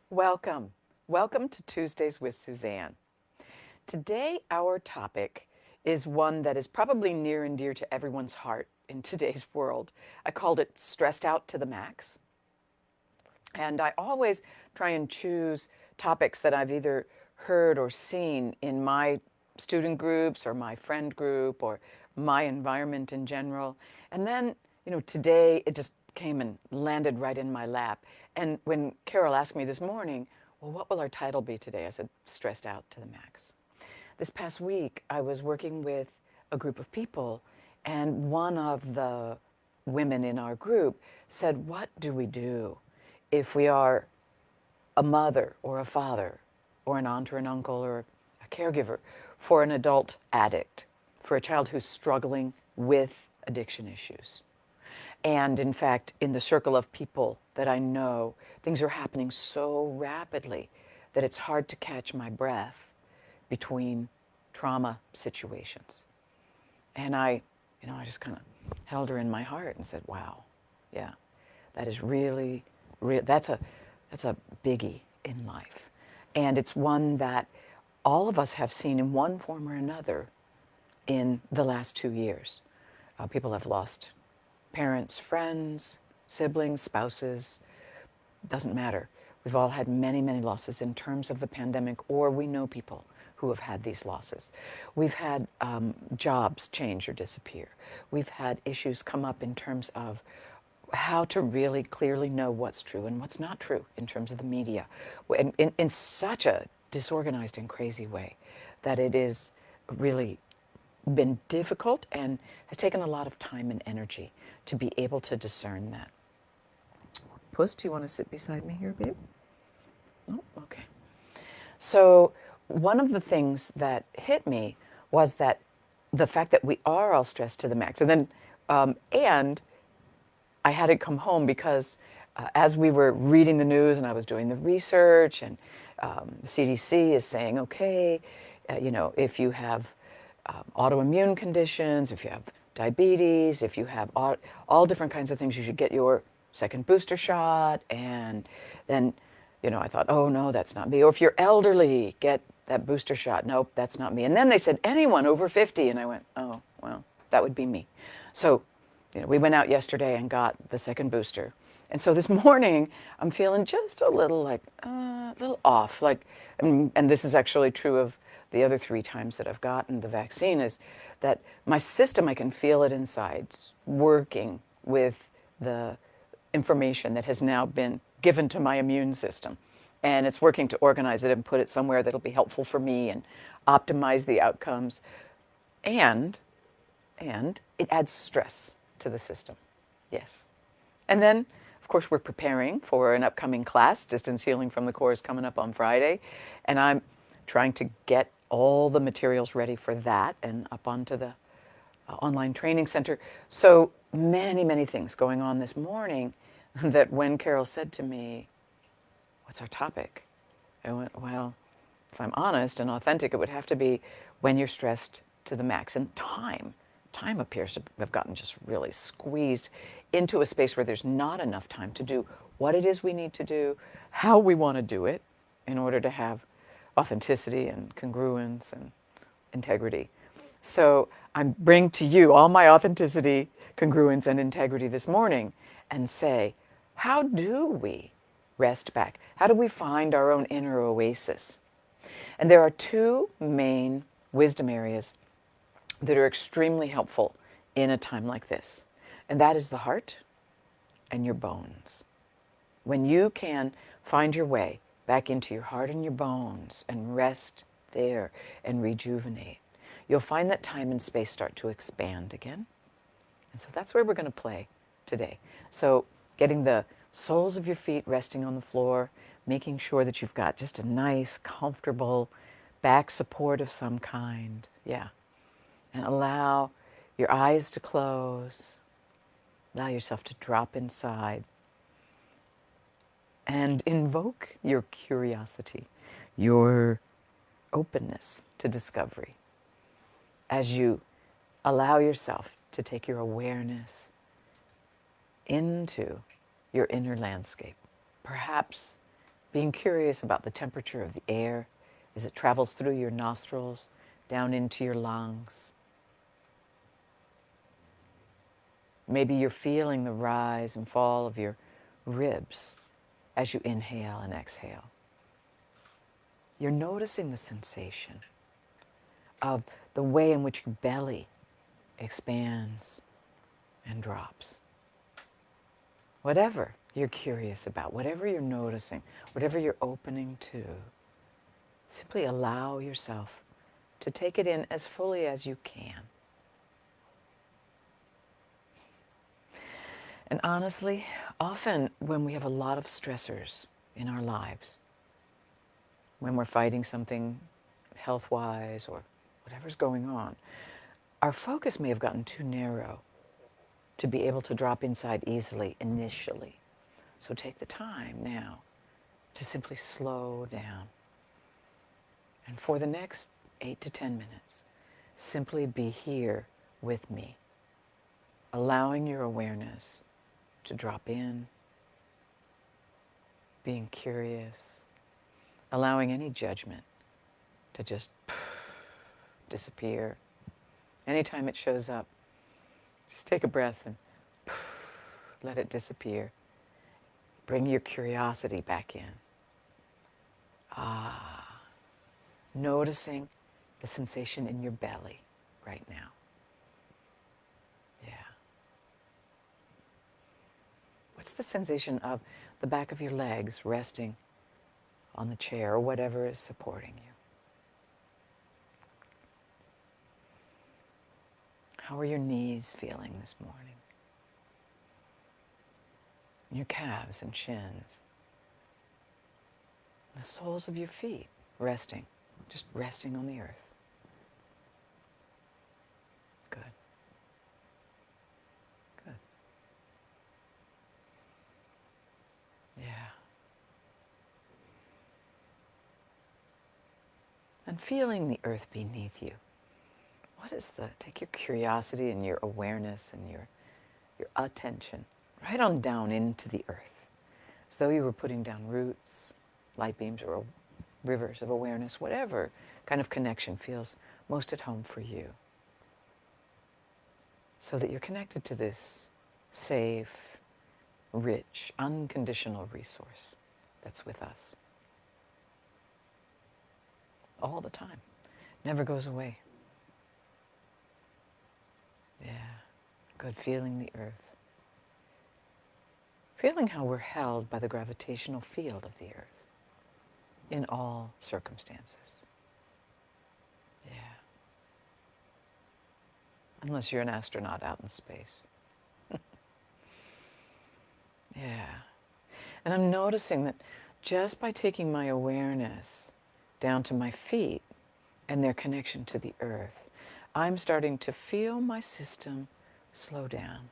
Welcome. Welcome to Tuesdays with Suzanne. Today, our topic is one that is probably near and dear to everyone's heart in today's world. I called it Stressed Out to the Max. And I always try and choose topics that I've either heard or seen in my student groups or my friend group or my environment in general. And then, today it just came and landed right in my lap. And when Carol asked me this morning, well, what will our title be today? I said, Stressed Out to the Max. This past week, I was working with a group of people, and one of the women in our group said, what do we do if we are a mother or a father or an aunt or an uncle or a caregiver for an adult addict, for a child who's struggling with addiction issues? And in fact, in the circle of people that I know, things are happening so rapidly that it's hard to catch my breath between trauma situations. And I just kind of held her in my heart and said, wow, yeah, that is really, that's a biggie in life. And it's one that all of us have seen in one form or another in the last 2 years. People have lost parents, friends, siblings, spouses, doesn't matter. We've all had many, many losses in terms of the pandemic, or we know people who have had these losses. We've had jobs change or disappear. We've had issues come up in terms of how to really clearly know what's true and what's not true in terms of the media, in such a disorganized and crazy way that it is really been difficult and has taken a lot of time and energy to be able to discern that. Puss, do you want to sit beside me here, babe? Oh, okay. So one of the things that hit me was that the fact that we are all stressed to the max. And then, and I had it come home because as we were reading the news and I was doing the research, and the CDC is saying, okay, if you have autoimmune conditions, if you have diabetes, if you have all different kinds of things, you should get your second booster shot. And then, I thought, oh no, that's not me. Or if you're elderly, get that booster shot. Nope, that's not me. And then they said, anyone over 50. And I went, oh, well, that would be me. So, we went out yesterday and got the second booster. And so this morning, I'm feeling just a little a little off. And this is actually true of the other 3 times that I've gotten the vaccine, is that my system, I can feel it inside, working with the information that has now been given to my immune system. And it's working to organize it and put it somewhere that'll be helpful for me and optimize the outcomes. And it adds stress to the system. Yes. And then, of course, we're preparing for an upcoming class. Distance Healing from the Core is coming up on Friday. And I'm trying to get all the materials ready for that and up onto the online training center. So many, many things going on this morning that when Carol said to me, what's our topic? I went, well, if I'm honest and authentic, it would have to be when you're stressed to the max. And time appears to have gotten just really squeezed into a space where there's not enough time to do what it is we need to do, how we want to do it in order to have authenticity and congruence and integrity. So I bring to you all my authenticity, congruence, and integrity this morning and say, how do we rest back? How do we find our own inner oasis? And there are 2 main wisdom areas that are extremely helpful in a time like this. And that is the heart and your bones. When you can find your way back into your heart and your bones and rest there and rejuvenate, you'll find that time and space start to expand again. And so that's where we're going to play today. So getting the soles of your feet resting on the floor, making sure that you've got just a nice, comfortable back support of some kind. Yeah. And allow your eyes to close. Allow yourself to drop inside. And invoke your curiosity, your openness to discovery, as you allow yourself to take your awareness into your inner landscape. Perhaps being curious about the temperature of the air as it travels through your nostrils, down into your lungs. Maybe you're feeling the rise and fall of your ribs as you inhale and exhale. You're noticing the sensation of the way in which your belly expands and drops. Whatever you're curious about, whatever you're noticing, whatever you're opening to, simply allow yourself to take it in as fully as you can. And honestly, often when we have a lot of stressors in our lives, when we're fighting something health-wise or whatever's going on, our focus may have gotten too narrow to be able to drop inside easily initially. So take the time now to simply slow down. And for the next 8 to 10 minutes, simply be here with me, allowing your awareness to drop in, being curious, allowing any judgment to just disappear. Anytime it shows up, just take a breath and let it disappear. Bring your curiosity back in. Noticing the sensation in your belly right now. Yeah. What's the sensation of the back of your legs resting on the chair or whatever is supporting you? How are your knees feeling this morning? Your calves and shins. The soles of your feet resting, just resting on the earth. Good. Good. Yeah. And feeling the earth beneath you. What is take your curiosity and your awareness and your attention right on down into the earth, as though you were putting down roots, light beams, or rivers of awareness, whatever kind of connection feels most at home for you. So that you're connected to this safe, rich, unconditional resource that's with us. All the time. Never goes away. Yeah. Good. Feeling the earth. Feeling how we're held by the gravitational field of the earth in all circumstances. Yeah. Unless you're an astronaut out in space. Yeah. And I'm noticing that just by taking my awareness down to my feet and their connection to the earth, I'm starting to feel my system slow down.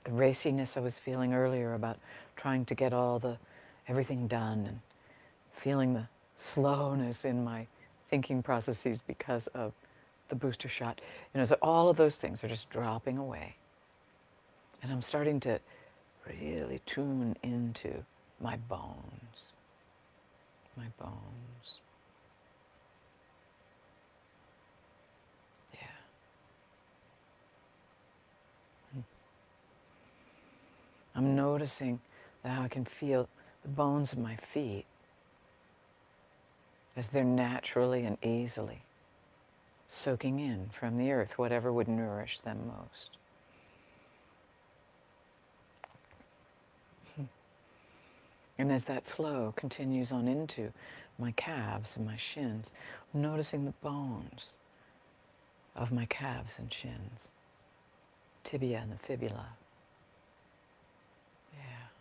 The raciness I was feeling earlier about trying to get everything done, and feeling the slowness in my thinking processes because of the booster shot. So all of those things are just dropping away. And I'm starting to really tune into my bones. My bones. Yeah. I'm noticing how I can feel the bones of my feet as they're naturally and easily soaking in from the earth whatever would nourish them most. And as that flow continues on into my calves and my shins, I'm noticing the bones of my calves and shins, tibia and the fibula,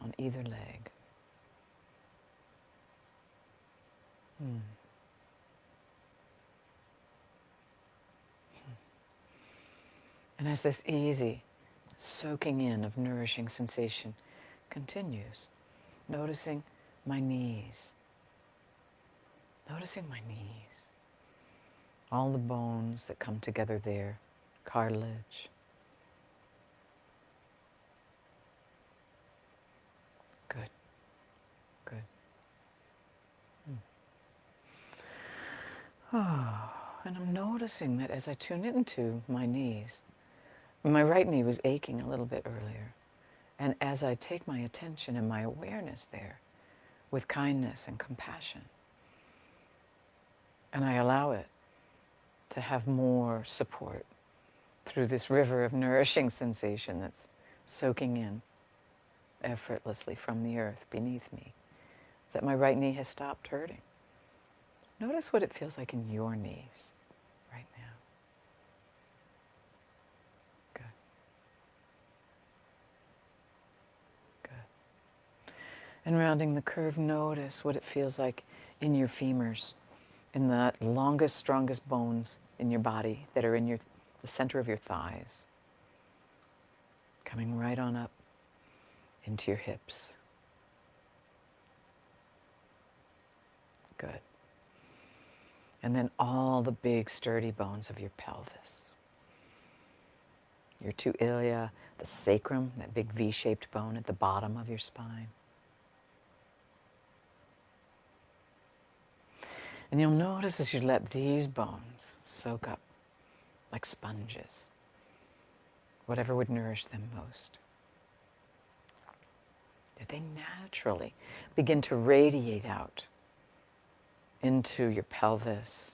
on either leg. And as this easy soaking in of nourishing sensation continues, noticing my knees. Noticing my knees. All the bones that come together there, cartilage. Oh, and I'm noticing that as I tune into my knees, my right knee was aching a little bit earlier. And as I take my attention and my awareness there with kindness and compassion, and I allow it to have more support through this river of nourishing sensation that's soaking in effortlessly from the earth beneath me, that my right knee has stopped hurting. Notice what it feels like in your knees right now. Good. Good. And rounding the curve, notice what it feels like in your femurs, in the longest, strongest bones in your body that are in the center of your thighs, coming right on up into your hips. Good. And then all the big, sturdy bones of your pelvis. Your two ilia, the sacrum, that big V-shaped bone at the bottom of your spine. And you'll notice as you let these bones soak up like sponges, whatever would nourish them most, that they naturally begin to radiate out into your pelvis,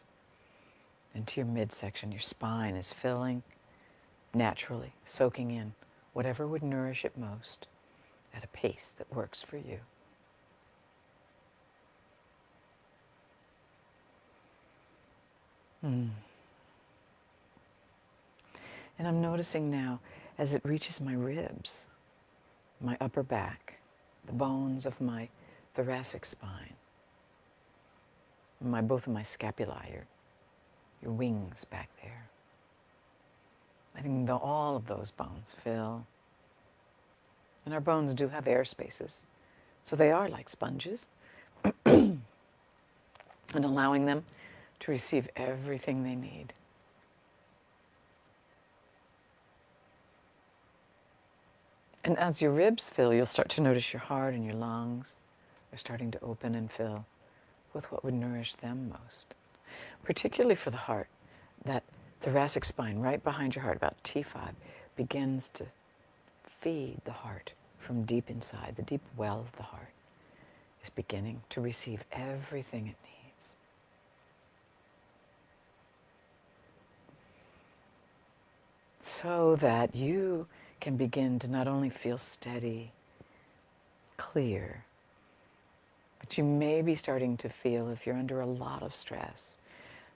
into your midsection. Your spine is filling naturally, soaking in whatever would nourish it most at a pace that works for you. And I'm noticing now as it reaches my ribs, my upper back, the bones of my thoracic spine, both of my scapula, your wings back there. Letting all of those bones fill. And our bones do have air spaces, so they are like sponges. And allowing them to receive everything they need. And as your ribs fill, you'll start to notice your heart and your lungs are starting to open and fill with what would nourish them most. Particularly for the heart, that thoracic spine right behind your heart, about T5, begins to feed the heart from deep inside. The deep well of the heart is beginning to receive everything it needs. So that you can begin to not only feel steady, clear, but you may be starting to feel, if you're under a lot of stress,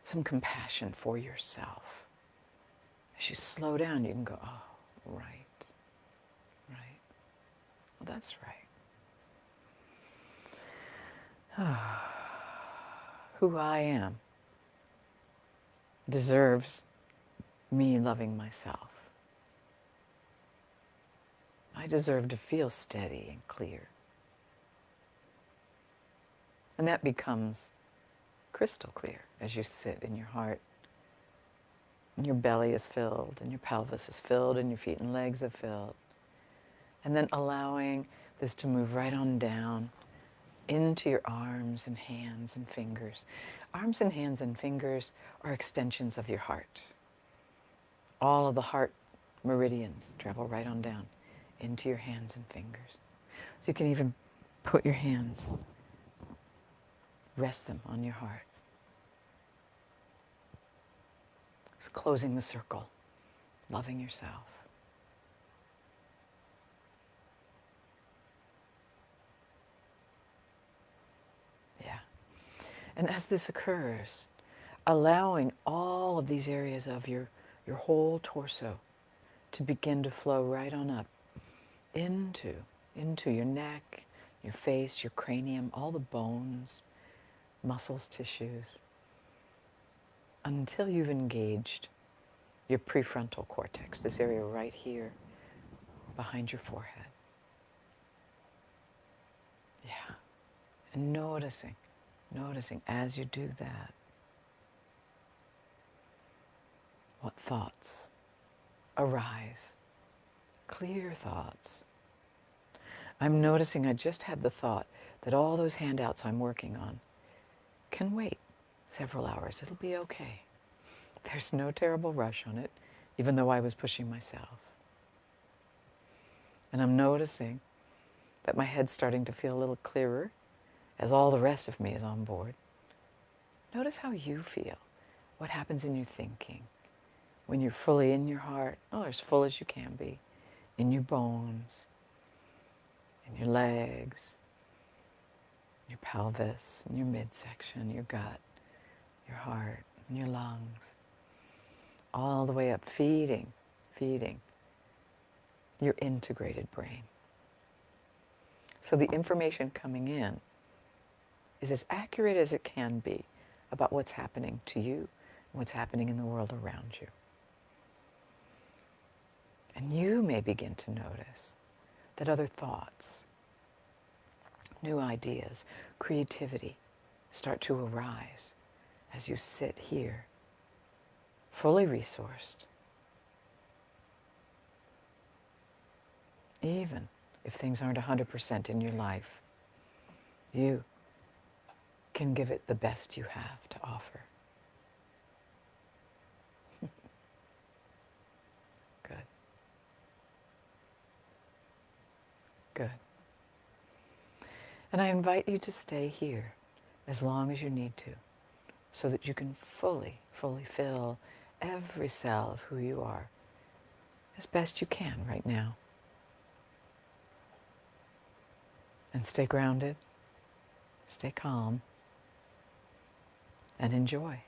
some compassion for yourself. As you slow down, you can go, oh, right, right. Well, that's right. Who I am deserves me loving myself. I deserve to feel steady and clear. And that becomes crystal clear as you sit in your heart. And your belly is filled, and your pelvis is filled, and your feet and legs are filled. And then allowing this to move right on down into your arms and hands and fingers. Arms and hands and fingers are extensions of your heart. All of the heart meridians travel right on down into your hands and fingers. So you can even put your hands, rest them on your heart. It's closing the circle, loving yourself. Yeah. And as this occurs, allowing all of these areas of your whole torso to begin to flow right on up into your neck, your face, your cranium, all the bones, muscles, tissues, until you've engaged your prefrontal cortex, this area right here behind your forehead. Yeah. And noticing as you do that, what thoughts arise. Clear thoughts. I'm noticing I just had the thought that all those handouts I'm working on can wait several hours. It'll be okay. There's no terrible rush on it, even though I was pushing myself. And I'm noticing that my head's starting to feel a little clearer as all the rest of me is on board. Notice how you feel. What happens in your thinking when you're fully in your heart, as full as you can be, in your bones, in your legs, your pelvis, in your midsection, your gut, your heart, and your lungs, all the way up, feeding your integrated brain. So the information coming in is as accurate as it can be about what's happening to you, what's happening in the world around you. And you may begin to notice that other thoughts, new ideas, creativity start to arise as you sit here, fully resourced. Even if things aren't 100% in your life, you can give it the best you have to offer. Good. Good. And I invite you to stay here as long as you need to, so that you can fully fill every cell of who you are as best you can right now. And stay grounded, stay calm, and enjoy.